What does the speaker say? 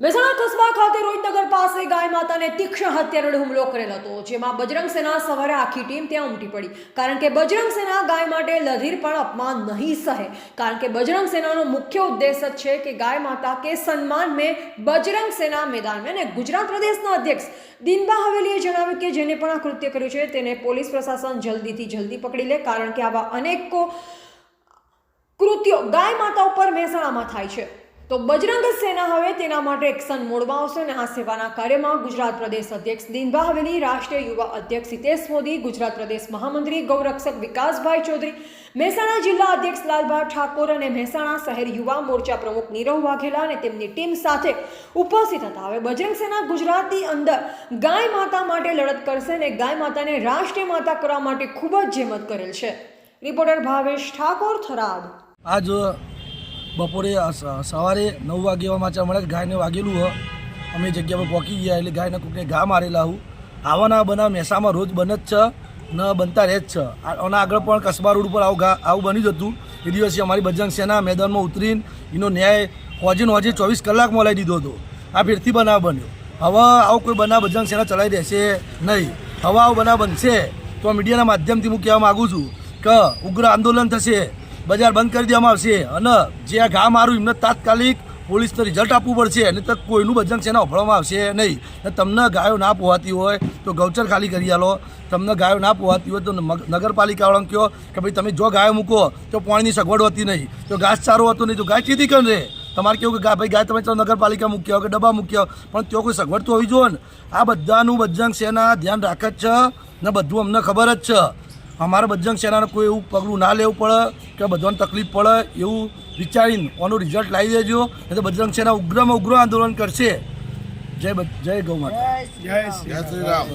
મહેસાણા કસ્બા ખાતે રોહિતનગર પાસે ગાય માતાને તીક્ષ્ણ હત્યાનો હુમલો કરેલ હતો, જેમાં બજરંગ સેના સવારે આખી ટીમ ત્યાં ઉમટી પડી, કારણ કે બજરંગ સેના ગાય માટે લધીર પણ અપમાન નહીં સહે, કારણ કે બજરંગ સેનાનો મુખ્ય ઉદ્દેશ જ છે કે ગાય માતા કે સન્માન में બજરંગ સેના मैदान में। અને ગુજરાત પ્રદેશના અધ્યક્ષ દિનબા હવેલીએ જણાવ્યું કે જેને પણ આ કૃત્ય કર્યું છે તેને પોલીસ પ્રશાસન જલ્દીથી જલ્દી પકડી લે, કારણ કે આવા અનેકો કૃત્યો ગાય માતા ઉપર મહેસાણામાં થાય છે। તો બજરંગ સેના હવે તેના માટે એક્શન મોડમાં આવશે અને આ સેવાના કાર્યમાં ગુજરાત પ્રદેશ અધ્યક્ષ દિનબા હવેલી, રાષ્ટ્રીય યુવા અધ્યક્ષ હિતેશ મોદી, ગુજરાત પ્રદેશ મહામંત્રી ગૌરક્ષક વિકાસભાઈ ચૌધરી, મહેસાણા જિલ્લા અધ્યક્ષ લાલભાઈ ઠાકોર અને મહેસાણા શહેર યુવા મોરચા પ્રમુખ નીરવ વાઘેલા અને તેમની ટીમ સાથે ઉપસ્થિત હતા। હવે બજરંગ સેના ગુજરાતની અંદર ગાય માતા માટે લડત કરશે અને ગાય માતાને રાષ્ટ્રીય માતા કરવા માટે ખૂબ જ જહેમત કરેલ છે। રિપોર્ટર ભાવેશ ઠાકોર, થરાદ। आज बपोरे सवारे 9 वाग्या મળે ગાયને વાગેલું હ। અમે જગ્યા પર પહોંચી ગયા એટલે ગાયને કોઈને ઘા મારેલા હું। આવાના બનાવ મહેસાણામાં રોજ બને જ છે ન બનતા રહે જ છે। આના આગળ પણ કસ્બા રોડ ઉપર આવું બન્યું જ હતું। એ દિવસે અમારી બજરંગ સેના મેદાનમાં ઉતરીને એનો ન્યાય હોજે 24 કલાકમાં લાવી દીધો હતો। આ ફેરથી બનાવ બન્યો। હવે આવો કોઈ બનાવ બજરંગ સેના ચલાવી દેશે નહીં। હવે આવો બનાવ બનશે તો મીડિયાના માધ્યમથી હું કહેવા માગું છું કે ઉગ્ર આંદોલન થશે, બજાર બંધ કરી દેવામાં આવશે અને જે આ ઘા મારું એમને તાત્કાલિક પોલીસને રિઝલ્ટ આપવું પડશે અને તો કોઈનું બજરંગ સેના ઉફળવામાં આવશે નહીં। તમને ગાયો ના પોહાતી હોય તો ગૌચર ખાલી કરી આલો, તમને ગાયો ના પોહાતી હોય તો નગરપાલિકાવાળાને કહો કે ભાઈ તમે જો ગાયો મૂકો તો પાણીની સગવડ હોતી નહીં, તો ઘાસચારો હતો નહીં તો ગાય ચીધી કરી રહે। તમારે કેવું કે ભાઈ ગાય તમે ચાલો નગરપાલિકા મૂક્યા હોય કે ડબ્બા મૂક્યા હોય, પણ ત્યાં કોઈ સગવડ તો હોવી જોઈએ ને। આ બધાનું બજરંગ સેના ધ્યાન રાખે જ છે ને બધું અમને ખબર જ છે। અમારા બજરંગ સેનાને કોઈ એવું પગલું ના લેવું પડે કે બધાને તકલીફ પડે એવું વિચારીને આનું રિઝલ્ટ લાવી દેજો, નહીં તો બજરંગ સેના ઉગ્રમાં ઉગ્ર આંદોલન કરશે। જય ગૌ માતા, જય શ્રી રામ।